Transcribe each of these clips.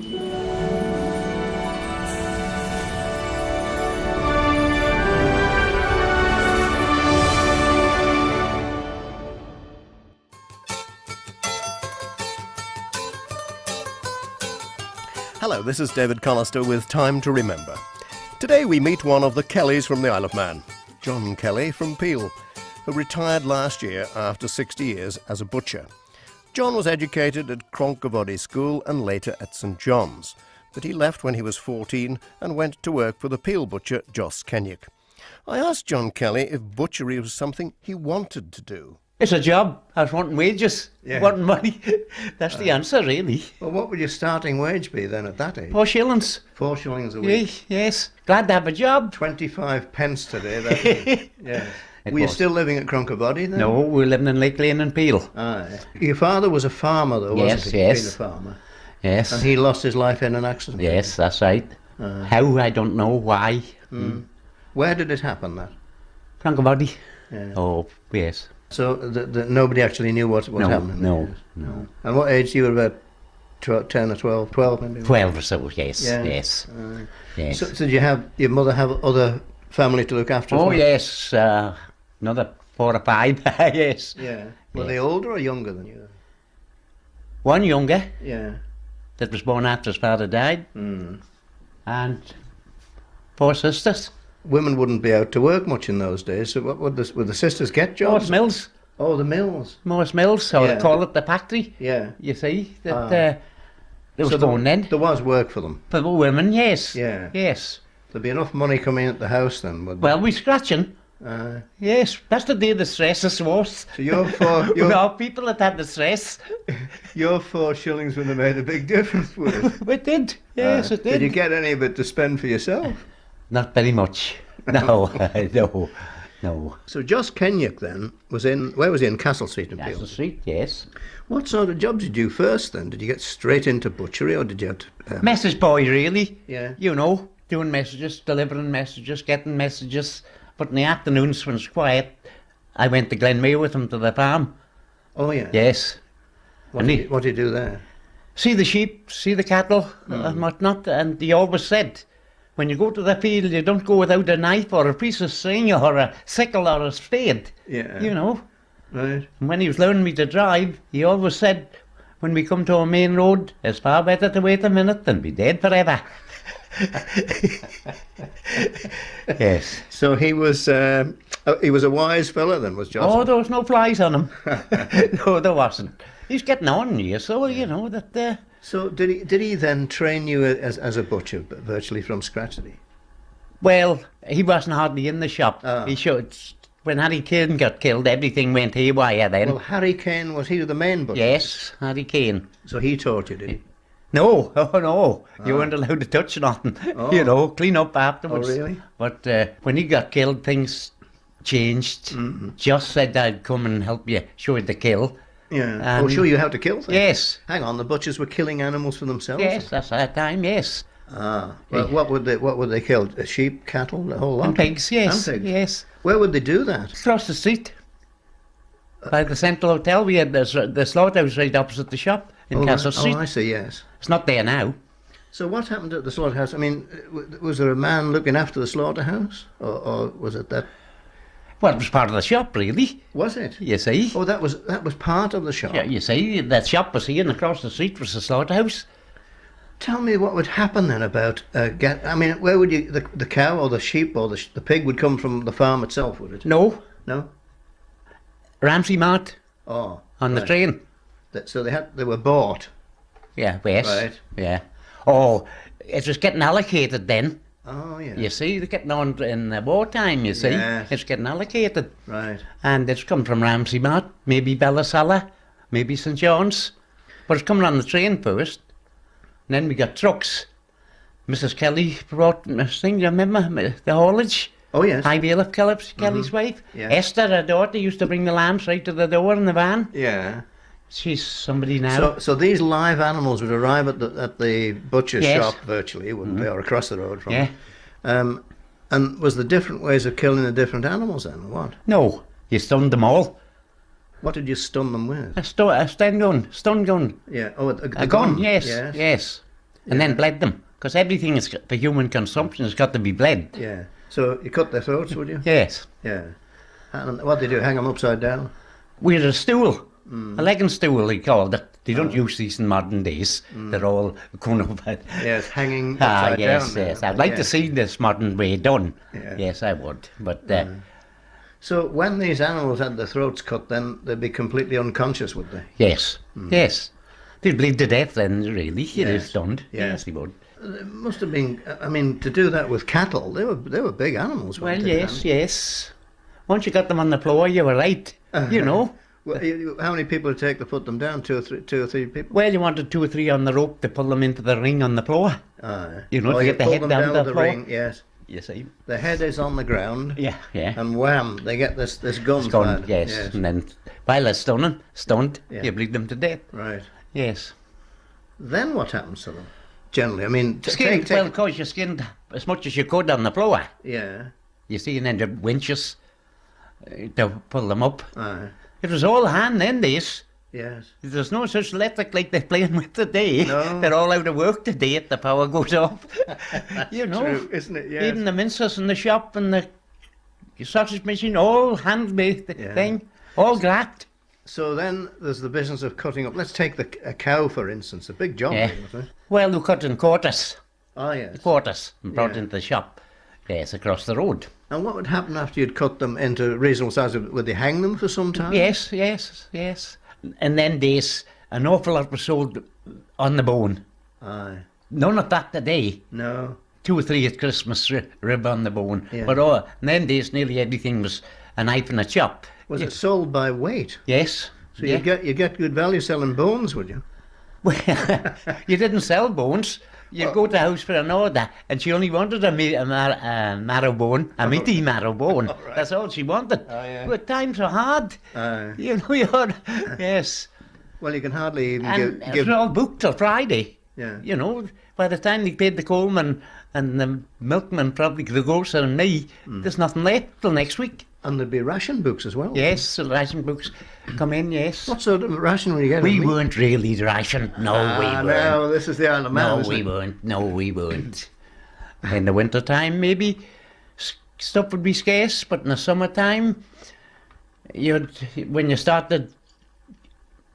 Hello, this is David Collister with Time to Remember. Today we meet one of the Kellys from the Isle of Man, John Kelly from Peel, who retired last year after 60 years as a butcher. John was educated at Cronkovody School and later at St John's, but he left when he was 14 and went to work for the Peel butcher Jos Kenyock. I asked John Kelly if butchery was something he wanted to do. It's a job. I was wanting wages, wanting money. That's the answer, really. Well, what would your starting wage be then at that age? 4 shillings. 4 shillings a week? Yes. Glad to have a job. 25 pence today, yeah. Were you still living at Cronkovody then? No, we were living in Lake Lane and Peel. Ah, yeah. Your father was a farmer though, wasn't he? Yes. Being a farmer. Yes. And he lost his life in an accident? Yes, that's right. How, I don't know. Why. Where did it happen, that? Cronkovody. Yeah. Oh, yes. So nobody actually knew what was happening? No. And what age you were about 10 or 12? 12 maybe? 12 or so, yes. Yeah. Yes. Yes. So did your mother have other family to look after? Oh, well? yes. Another 4 or 5, yes. Yeah. Were they older or younger than you? One younger. Yeah. That was born after his father died. And 4 sisters. Women wouldn't be out to work much in those days, so what would the sisters get jobs? Morse Mills. Oh, the mills. Morse Mills, so they call it the factory. Yeah. You see, that there was going then. There was work for them? For the women, yes. Yeah. Yes. There'd be enough money coming in at the house then, would there? Well, we scratching. Yes, that's the day the stress is worse. So your people that had the stress. Your 4 shillings would have made a big difference, would it? It did, yes, it did. Did you get any of it to spend for yourself? Not very much. No, no. So Jos Kenyock then where was he, in Castle Street in Peel? Castle Street, yes. What sort of jobs did you do first then? Did you get straight into butchery or did you have to... Message boy, really. Yeah. You know, doing messages, delivering messages, getting messages. But in the afternoons when it's quiet, I went to Glenmere with him to the farm. Oh, yeah? Yes. What did you do there? See the sheep, see the cattle and whatnot. And he always said, when you go to the field, you don't go without a knife or a piece of string or a sickle or a spade. Yeah. You know. Right. And when he was learning me to drive, he always said, when we come to a main road, it's far better to wait a minute than be dead forever. Yes. So he was a wise fella then, was Jos? Oh, there was no flies on him. No, there wasn't. He's getting on here, so you know that. So did he then train you as a butcher, virtually from scratch? Did he? Well, he wasn't hardly in the shop. He showed when Harry Kane got killed, everything went haywire then. Well, Harry Kane, was he the main butcher? Yes, Harry Kane. So he taught you, did he? No, no, you weren't allowed to touch nothing. Oh. You know, clean up afterwards. Oh, really? But when he got killed, things changed. Just said I'd come and help you, show you the kill. Yeah. Show you how to kill things? Yes. Hang on, the butchers were killing animals for themselves? Yes, that's that time, yes. Well, what would they kill? Sheep, cattle, the whole lot? And pigs, yes. And pigs. Yes. Where would they do that? Across the street. By the Central Hotel, we had the slaughterhouse right opposite the shop in Castle Street. Oh, I see, yes. It's not there now. So what happened at the slaughterhouse? I mean, was there a man looking after the slaughterhouse? Or was it that... Well, it was part of the shop, really. Was it? You see? Oh, that was part of the shop? Yeah, you see, that shop was here and across the street was the slaughterhouse. Tell me what would happen then about... I mean, where would you... The cow or the sheep or the pig would come from the farm itself, would it? No. No? Ramsey Mart. Oh. On the train. So they were bought? Yeah, yes. Right. Yeah. Oh, it was getting allocated then. Oh, yeah. You see, they're getting on in wartime, you see. Yes. It's getting allocated. Right. And it's come from Ramsey Mart, maybe Bellasala, maybe St John's. But it's coming on the train first. And then we got trucks. Mrs. Kelly brought this thing, do you remember? The haulage. Oh, yes. High bailiff Kelly's wife. Yeah. Esther, her daughter, used to bring the lambs right to the door in the van. Yeah. She's somebody now. So these live animals would arrive at the butcher's Yes. shop virtually, wouldn't they, or across the road from Yeah. it? And was there different ways of killing the different animals then, or what? No, you stunned them all. What did you stun them with? A stun gun. Yeah. Oh, A gun, yes, yes. and then bled them. Because everything is for human consumption has got to be bled. Yeah. So you cut their throats, would you? Yes. Yeah. And what do you do? Hang them upside down? We had a stool, a legging stool, they called it. They don't use these in modern days. They're all going up. Yes, hanging upside yes, down. yes. I'd like to see this modern way done. Yeah. Yes, I would. But So when these animals had their throats cut, then they'd be completely unconscious, would they? yes, yes. They'd bleed to death then, really. It is stunned. Yeah. Yes, they would. It must have been. I mean, to do that with cattle, they were big animals. Well, weren't they, yes, Dan? yes. Once you got them on the floor, you were right. You know. Well, how many people did it take to put them down? Two or three people. Well, you wanted 2 or 3 on the rope to pull them into the ring on the floor. You know, to you get the pull head them down the floor. ring. Yes. You see. The head is on the ground. Yeah, yeah. And wham, they get this gun. Stunned, fired. yes. And then while they're stunned, Yeah. you bleed them to death. Right. Yes. Then what happens to them? Generally, I mean, Skinned, well, of course, you skinned as much as you could on the floor. Yeah. You see, and then the winches to pull them up. Aye. It was all hand then, this. Yes. There's no such electric like they're playing with today. No. They're all out of work today if the power goes off. You know. True, isn't it? Yes. Even the mincers in the shop and the sausage machine, all handmade thing, all graft. So then there's the business of cutting up. Let's take a cow, for instance. A big job, Yeah. wasn't it? Well, we cut in quarters, Oh, yes. and brought into the shop. Yes, across the road. And what would happen after you'd cut them into reasonable sizes? Would they hang them for some time? Yes, yes, yes. And then there's an awful lot was sold on the bone. Aye. None of that today. No. 2 or 3 at Christmas, rib on the bone. Yeah. But and then there's nearly everything was a knife and a chop. Was it sold by weight? Yes. So you get good value selling bones, would you? Well, you didn't sell bones. You'd go to the house for an order, and she only wanted a marrow bone, a meaty marrow bone. Right. That's all she wanted. Oh, yeah. But times are hard. Aye. You know, yes. Well, you can hardly even And it give. was all booked till Friday. Yeah. You know, by the time they paid the coalman and the milkman, probably the grocer and me, there's nothing left till next week. And there'd be ration books as well. Yes, so the ration books come in, yes. What sort of ration were you getting? We weren't really rationed. No, we weren't. No, this is the Isle of Man. No, isn't we it? weren't. No, we weren't. In the winter time, maybe stuff would be scarce, but in the summertime, when you started,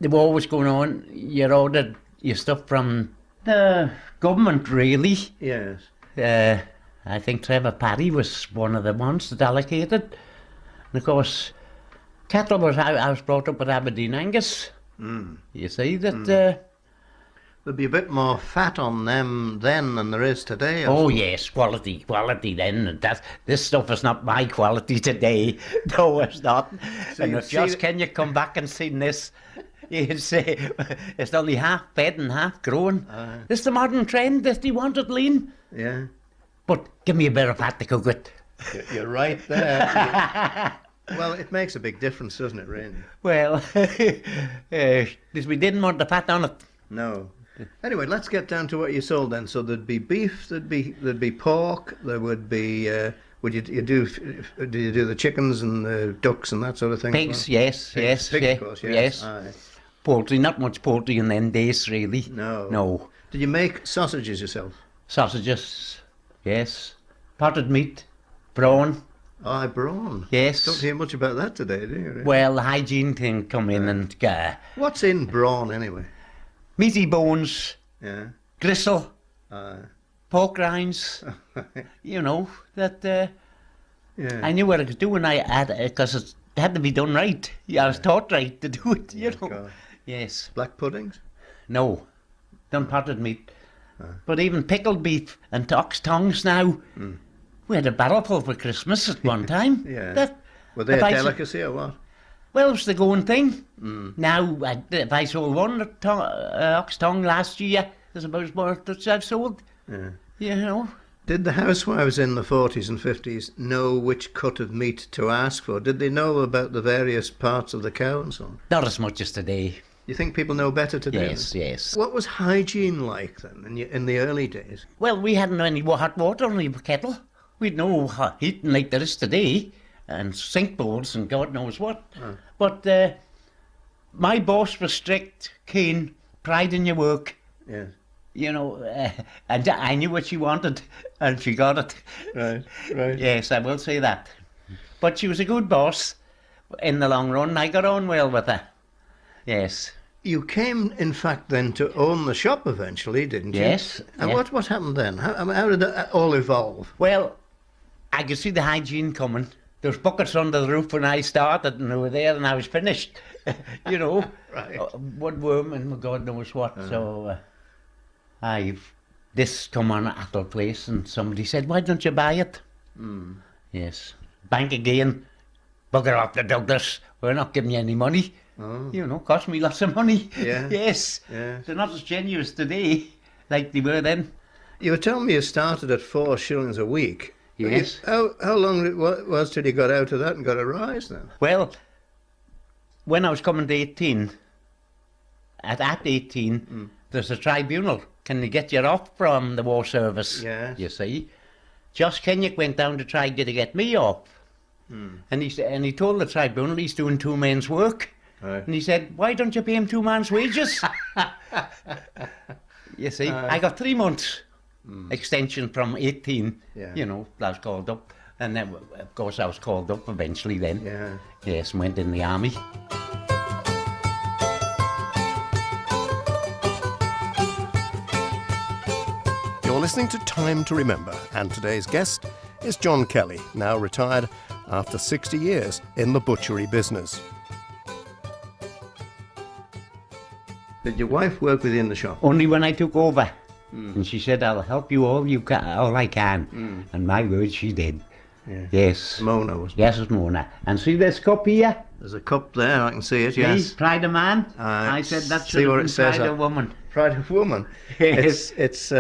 the war was going on, you ordered your stuff from the government, really. Yes. I think Trevor Parry was one of the ones that allocated. And of course, cattle I was brought up with Aberdeen Angus. You see that. There'd be a bit more fat on them then than there is today. I Oh suppose. yes, quality then. This stuff is not my quality today. No, it's not. So and you'd if just see can you come back and see this, you'd say it's only half fed and half grown. This is the modern trend that they want it lean. Yeah. But give me a bit of fat to cook it. You're right there. Well, it makes a big difference, doesn't it, really? Well, we didn't want the fat on it. No. Anyway, let's get down to what you sold then. So there'd be beef, there'd be pork, there would be. Do you do the chickens and the ducks and that sort of thing? as Pigs, well? yes, yes, Pigs, yeah, of course, yes. Aye. Poultry, not much poultry in them days, really. No. No. Did you make sausages yourself? Sausages, yes. Potted meat, brawn, Aye, brawn. yes. Don't hear much about that today, do you? Really? Well, the hygiene thing come in and What's in brawn anyway? meaty bones, Yeah. gristle, Aye. pork rinds. You know that Yeah. I knew what I was doing. I had because it had to be done right. Yeah, I was taught right to do it. You know. God. Yes. Black puddings? No, done potted meat. But even pickled beef and ox tongues now. We had a barrelful for Christmas at one time. Yeah. That, Were they if a I delicacy or what? Well, it's the going thing. Now, if I sold one ox tongue last year, there's about as much as I've sold. Yeah. You know. Did the housewives in the 40s and 50s know which cut of meat to ask for? Did they know about the various parts of the cow and so on? Not as much as today. You think people know better today? Yes, yes. What was hygiene like then in the early days? Well, we hadn't any hot water in the kettle. We'd no hot heating like there is today, and sink bowls and God knows what. But my boss was strict, keen, pride in your work. Yes. you know, and I knew what she wanted, and she got it. Right, right. Yes, I will say that. But she was a good boss in the long run. I got on well with her. Yes. You came, in fact, then to own the shop eventually, didn't you? Yes. And yeah. what happened then? How did that all evolve? Well, I could see the hygiene coming. There was buckets under the roof when I started, and they were there, and I was finished. You know, Right. woodworm and God knows what. So this come on at our place, and somebody said, "Why don't you buy it?" Yes. Bank again. Bugger off the Douglas. We're not giving you any money. Oh. You know, cost me lots of money. Yeah. Yes. Yeah. They're not as generous today like they were then. You were telling me you started at 4 shillings a week. Yes. How long it was till you got out of that and got a rise then? Well, when I was coming to 18, at 18, there's a tribunal. Can they get you off from the war service? Yes. You see. Josh Kenyock went down to try to get me off. And he told the tribunal he's doing 2 men's work. Right. And he said, "Why don't you pay him 2 man's wages?" You see, I got 3 months extension from 18. Yeah. You know, I was called up. And then, of course, I was called up eventually then. Yeah. Yes, and went in the army. You're listening to Time to Remember, and today's guest is John Kelly, now retired after 60 years in the butchery business. Did your wife work with you in the shop? Only when I took over. And she said, "I'll help you all I can." And my word, she did. Yeah. Yes. Mona was. Yes, it's Mona. And see this cup here? There's a cup there, I can see it, See, yes. Pride of Man. I I said that see should have where been it says Pride that. of Woman. Pride of Woman. Yes. It's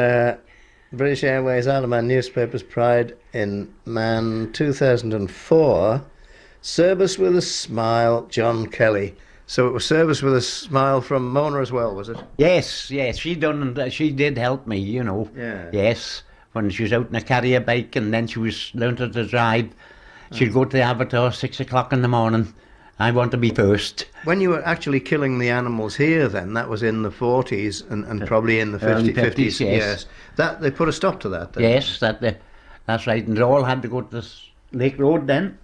British Airways Isle of Man newspapers Pride in Man 2004. Service with a Smile, John Kelly. So it was service with a smile from Mona as well, was it? Yes, she did help me, you know. Yeah. Yes, when she was out in a carrier bike and then she was learning to drive. She'd go to the Avatar 6 o'clock in the morning. I want to be first. When you were actually killing the animals here then, that was in the 40s and probably in the Early 50s, 50s, yes. That they put a stop to that then? Yes, that's right. And they all had to go to this Lake Road then.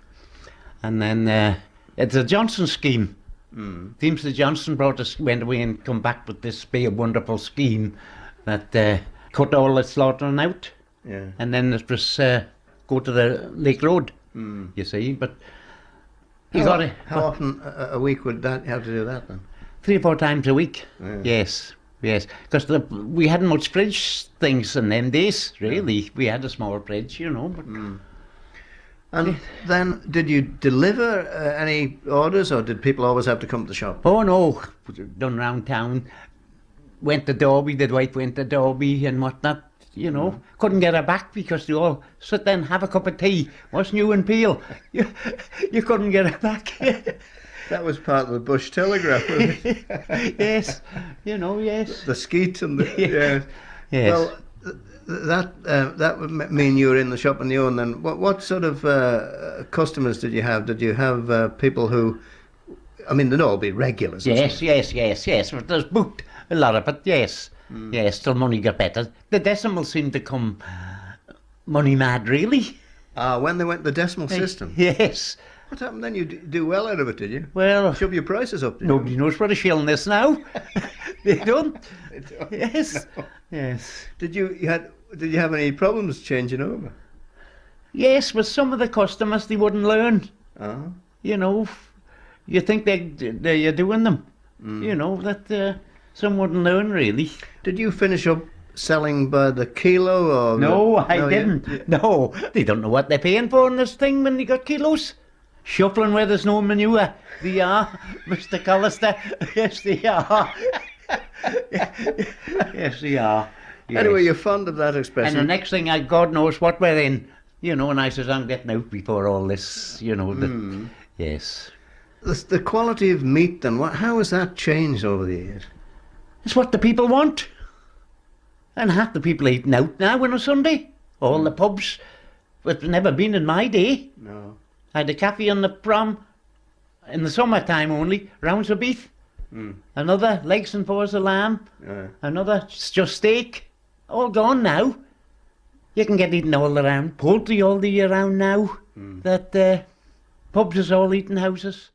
And then it's a Johnson scheme. Teamster Johnson went away and come back with this big wonderful scheme that cut all the slaughtering out. Yeah. And then it was go to the Lake Road, you see. But you got it. How often a week would that have to do that then? 3 or 4 times a week. Yeah. Yes. Because we hadn't much fridge things in them days, really. We had a small fridge, you know. But And then, did you deliver any orders, or did people always have to come to the shop? oh no, done round town. Went to Derby, the wife went to Derby and whatnot, you know. Couldn't get her back because they all sit there and have a cup of tea. What's new in Peel? You couldn't get her back. That was part of the Bush Telegraph, wasn't it? Yes, you know, yes. The skeet and the... Yeah. Yes. Well, that would mean you were in the shop on your own then. What sort of customers did you have? Did you have people who... I mean, they'd all be regulars. Yes. But there's booked a lot of it, yes. Yes, till money got better. The decimals seemed to come money mad, really. When they went the decimal system. Yes. What happened then? You do well out of it, did you? Well, Shove your prices up, did you? nobody knows what a shilling is now. They don't. They don't. Yes. No. Yes. Did you have any problems changing over? Yes, but some of the customers, they wouldn't learn. Oh. You know, you think you're doing them. You know, that some wouldn't learn, really. Did you finish up selling by the kilo or... No, I didn't. you- No, they don't know what they're paying for in this thing when they got kilos. Shuffling where there's no manure. They are, Mr. Collister. Yes, they are. Yes, they are. Yes. Anyway, you're fond of that And the expression. next thing, God knows what we're in. You know, and I says, I'm getting out before all this, you know. That, Yes. The quality of meat then, how has that changed over the years? It's what the people want. And half the people eating out now on a Sunday. All the pubs. It's never been in my day. No. I had a cafe on the prom in the summertime only, rounds of beef. Another legs and paws of lamb. Yeah. Another just steak. All gone now. You can get eaten all around. Poultry all the year round now. That pubs is all eating houses.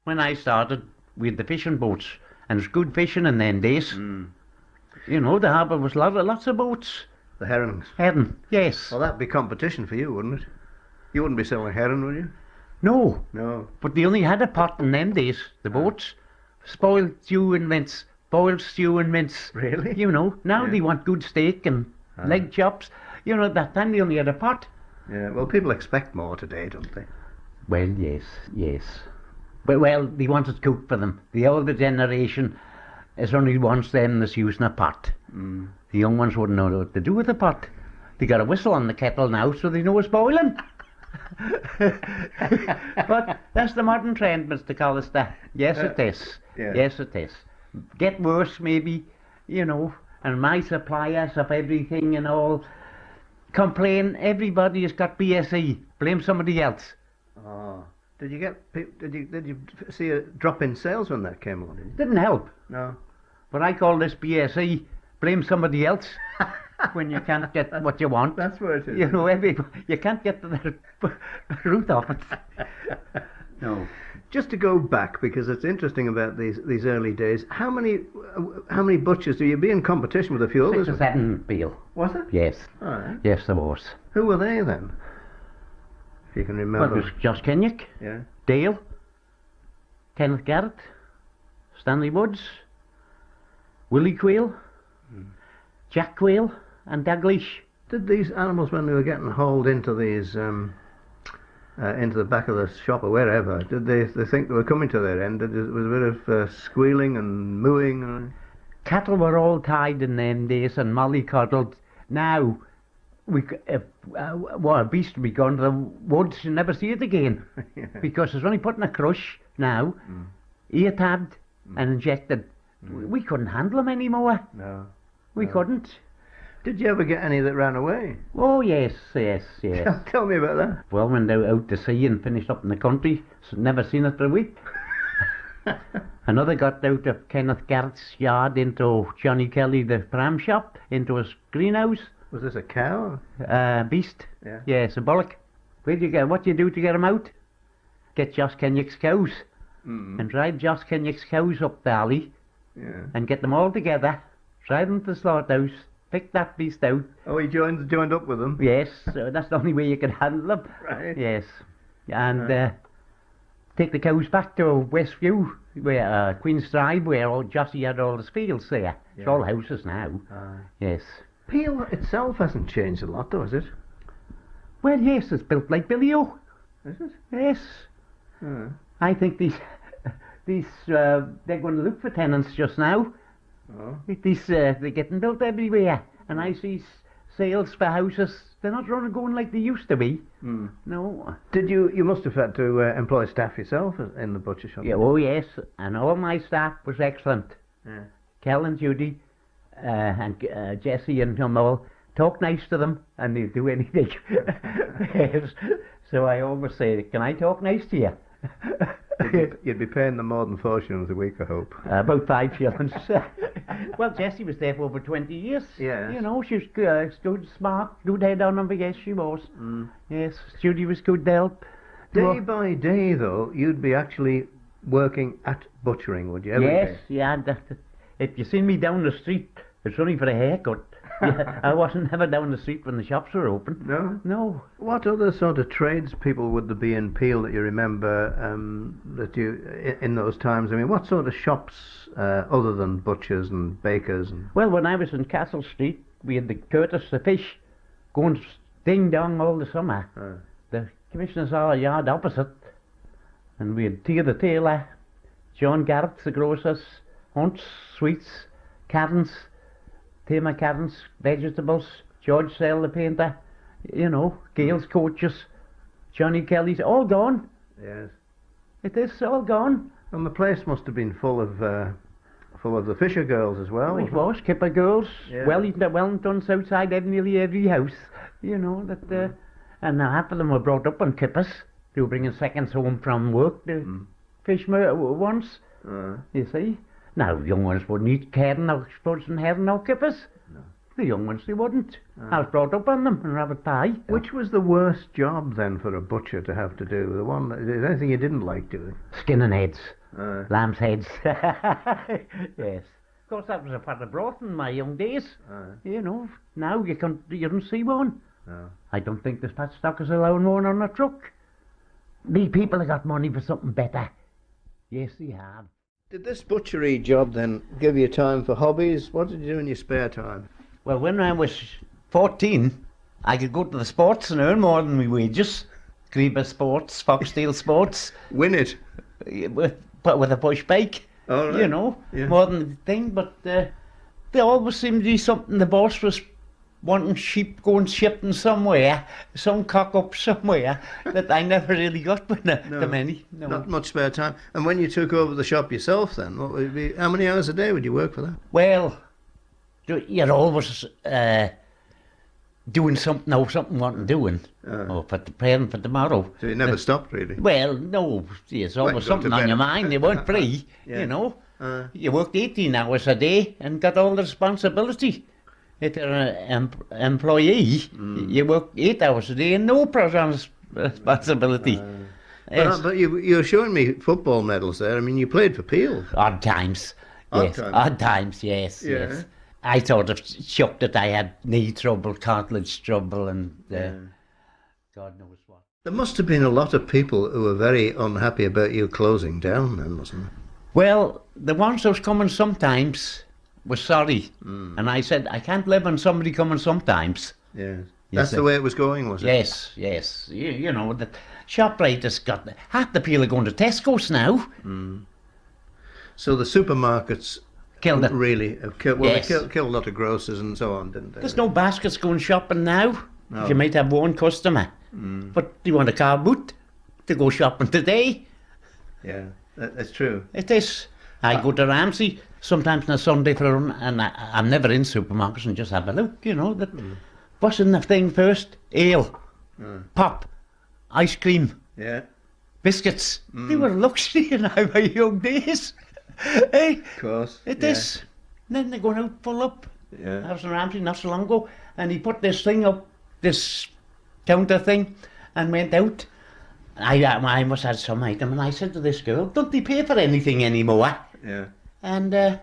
When I started, we had the fishing boats, and it was good fishing in them days. You know, the harbour was lots of boats. The herrings. Herring, yes. Well, that'd be competition for you, wouldn't it? You wouldn't be selling herring, would you? No, No. but they only had a pot in them days, the boats. Spoiled stew and mince. Boiled stew and mince. Really? You know, now Yeah. they want good steak and leg chops. You know, that time they only had a pot. Yeah, well, people expect more today, don't they? Well, yes, yes. But, well, they want it cooked for them. The older generation is only wants them that's using a pot. The young ones wouldn't know what to do with a pot. They got a whistle on the kettle now, so they know it's boiling. But that's the modern trend, Mr. Collister. Yes, it is. Yeah. Yes, it is. Get worse, maybe, you know, and my suppliers of everything and all complain. Everybody has got BSE. Blame somebody else. Oh. Did you get? Did you see a drop in sales when that came on? Did you? Didn't help. No. But I call this BSE. Blame somebody else when you can't get what you want. That's what it is. You know, you can't get to the root of it. No. Just to go back, because it's interesting about these early days. How many butchers do you be in competition with a few others? 6 or 7, Beale. Was it? Yes. All right. Yes, there was. Who were they then? If you can Well, remember. it was Josh Kenyock, Yeah. Dale, Kenneth Garrett, Stanley Woods, Willie Quayle, Jack Quayle, and Daglish. Did these animals, when they were getting hauled into these into the back of the shop or wherever, did they think they were coming to their end? Was a bit of squealing and mooing? And... Cattle were all tied in them days and mollycoddled. Now, a beast would be gone to the woods and never see it again. Yeah. Because it's only put in a crush now, ear tabbed and injected. We couldn't handle them anymore. No. We couldn't. Did you ever get any that ran away? Oh, yes, yes, yes. Tell me about that. Well, went out to sea and finished up in the country, so never seen it for a week. Another got out of Kenneth Garrett's yard into Johnny Kelly, the pram shop, into his greenhouse. Was this a cow? Beast. Yeah. Yes, a bullock. What do you do to get him out? Get Josh Kenyock's cows. And drive Josh Kenyock's cows up the alley Yeah. and get them all together, drive them to the slaughterhouse, pick that beast out. Oh, he joined up with them? Yes, so that's the only way you can handle them. Right. Yes. And take the cows back to Westview, where Queen's Drive, where Jossie had all his fields there. It's all houses now. Yes. Peel itself hasn't changed a lot, though, has it? Well, yes, it's built like Billy O. Is it? Yes. I think they're going to look for tenants just now. Oh. They're getting built everywhere, and I see sales for houses. They're not running going like they used to be. No. Did you must have had to employ staff yourself in the butcher shop? Yeah, oh yes, and all my staff was excellent. Yeah. Kel and Judy, and Jessie and them all. Talk nice to them, and they'll do anything. Yes. So I always say, can I talk nice to you? You'd be paying them more than 4 shillings a week, I hope. About 5 shillings. Well, Jessie was there for over 20 years. Yes. You know, she was good, smart, good head on her, yes, she was. Yes, Judy was good help. Day by day, though, you'd be actually working at butchering, would you? Every Yes, day? yeah. If you seen me down the street, it's only for a haircut. Yeah, I wasn't never down the street when the shops were open. No? No. What other sort of tradespeople would there be in Peel that you remember that you in those times? I mean, what sort of shops other than butchers and bakers? And... Well, when I was in Castle Street, we had the Curtis the fish going ding dong all the summer. The Commissioner's Hall yard opposite, and we had Tia the tailor, John Garrett's the grocers, Hunt's sweets, Cairns, Tamer Cairns vegetables, George Sale the painter, you know, Gale's coaches, Johnny Kelly's, all gone. Yes. It is all gone. And the place must have been full of the fisher girls as well. It was Kipper girls, Yeah. Wellington, Southside, nearly every house, you know, that, and half of them were brought up on Kippers. They were bringing seconds home from work to fish once. You see? Now, young ones wouldn't eat herring or frozen herring or kippers. No. The young ones, they wouldn't. I was brought up on them and rabbit pie. Which was the worst job then for a butcher to have to do? The one, is there anything you didn't like doing? Skinning heads. Lamb's heads. Yes. Of course, that was a pot of broth in my young days. You know, now you don't see one. No. I don't think the fat stockers are allowing one on a truck. The people have got money for something better. Yes, they have. Did this butchery job then give you time for hobbies? What did you do in your spare time? Well, when I was 14, I could go to the sports and earn more than my wages. Grieber Sports, Foxtail Sports. Win it? With a push bike. All right. You know, Yeah. more than the thing. But there always seemed to be something. The boss was wanting sheep going shipping somewhere, some cock up somewhere, that I never really got with the many. No. Not much spare time. And when you took over the shop yourself then, what would it be, how many hours a day would you work for that? Well, you're always doing something wanting doing. For the present, for tomorrow. So you never stopped really? Well, no, there's always go to something on bed. your mind. You weren't free, Yeah. you know. You worked 18 hours a day and got all the responsibility. If you're an employee, you work 8 hours a day and no responsibility. Yes. But you were showing me football medals there. I mean, you played for Peel. Odd times. Odd Yes, times. odd times, yes, Yeah. yes. I sort of shocked that I had knee trouble, cartilage trouble, and God knows what. There must have been a lot of people who were very unhappy about you closing down then, wasn't there? Well, the ones that was coming sometimes was sorry. And I said, I can't live on somebody coming sometimes. Yes. Yes, That's the way it was going, was it? Yes, yes. You know, the ShopRite has got half the people are going to Tesco's now. So the supermarkets Killed it. really have killed, Yes. they killed a lot of grocers and so on, didn't they? There's no baskets going shopping now. No. You might have one customer. But you want a car boot to go shopping today? Yeah, that's true. It is. I go to Ramsey sometimes on a Sunday for a run, and I'm never in supermarkets and just have a look, you know. What's in the thing first? Ale, pop, ice cream, Yeah, biscuits. They were luxury in my young days. Hey, of course. it yeah. is. Then they're going out full up. I Yeah. was in Ramsey not so long ago, and he put this thing up, this counter thing, and went out. I must have some item, and I said to this girl, don't they pay for anything anymore? Yeah. And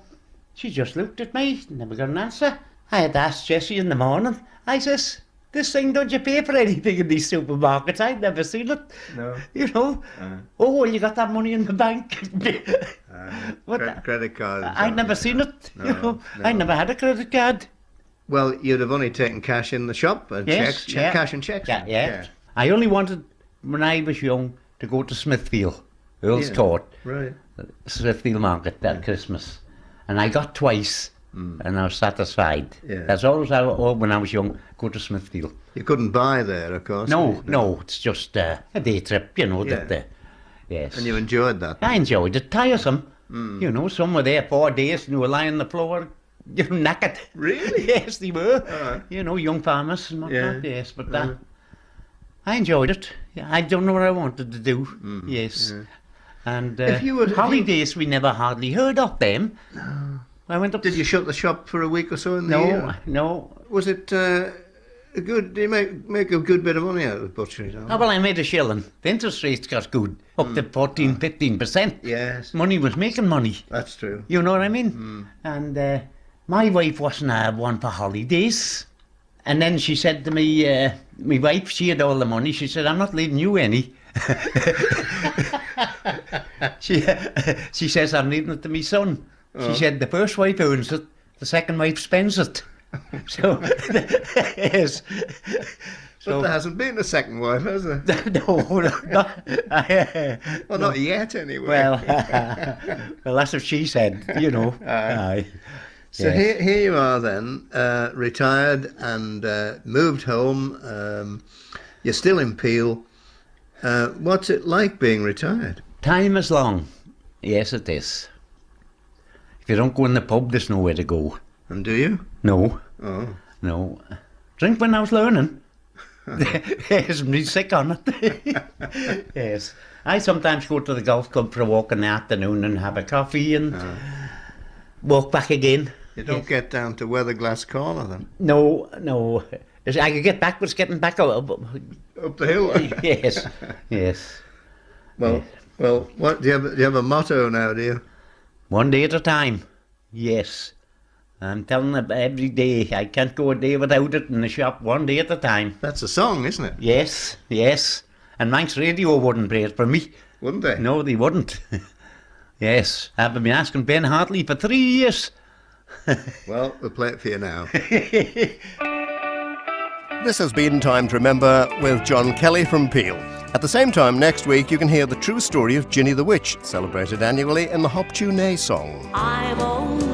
she just looked at me, never got an answer. I had asked Jessie in the morning. I says, this thing, don't you pay for anything in these supermarkets? I'd never seen it. No. You know? Oh, well, you got that money in the bank. What? Credit cards. I'd never seen it. No, You know? no. I never had a credit card. Well, you'd have only taken cash in the shop and Yes, checks, yeah. cash and checks. Yeah. I only wanted, when I was young, to go to Smithfield, Earl's Yeah. Court, Right. Smithfield Market that Christmas. And I got twice, and I was satisfied. Yeah. That's always how, when I was young, go to Smithfield. You couldn't buy there, of course. No, it's just a day trip, you know. Yeah. Yes. And you enjoyed that. I enjoyed it. Tiresome. You know, some were there 4 days and you were lying on the floor, you know, knackered. Really? Yes, they were. Alright. You know, young farmers and whatnot. Yeah. Yes, but I enjoyed it. Yeah, I don't know what I wanted to do. Yes. yeah. And If you were- holidays, we never hardly heard of them. No. I went up. Did you shut the shop for a week or so in the year? No. Was it a good? Do you make a good bit of money out of butchery? Don't you? Oh, well, I made a shilling. The interest rates got good, up to 14-15%. Yes, Money was making money. that's true. You know what I mean? And my wife wasn't one for holidays. And then she said to me, my wife, she had all the money. She said, I'm not leaving you any. She says, I'm leaving it to my son. She said, the first wife earns it, the second wife spends it. So, yes. But there hasn't been a second wife, has there? No, Well, not yet, anyway. well, well, that's what she said, you know. Aye. So Yes. here you are then, retired and moved home. You're still in Peel. What's it like being retired? Time is long. Yes, it is. If you don't go in the pub, there's nowhere to go. And do you? No, Oh, no. Drink when I was learning. Yes, and he's sick on it. Yes. I sometimes go to the golf club for a walk in the afternoon and have a coffee and walk back again. You don't get down to Weatherglass Corner then? No. I could get back, but it's getting back up. Up the hill? Yes. Well, what do you have a motto now, do you? One day at a time. Yes. I'm telling them every day. I can't go a day without it in the shop. One day at a time. That's a song, isn't it? Yes. And Manx Radio wouldn't play it for me. Wouldn't they? No, they wouldn't. Yes. I've been asking Ben Hartley for 3 years. Well, we'll play it for you now. This has been Time to Remember with John Kelly from Peel. At the same time, next week, you can hear the true story of Ginny the Witch, celebrated annually in the Hop Tune song. I'm only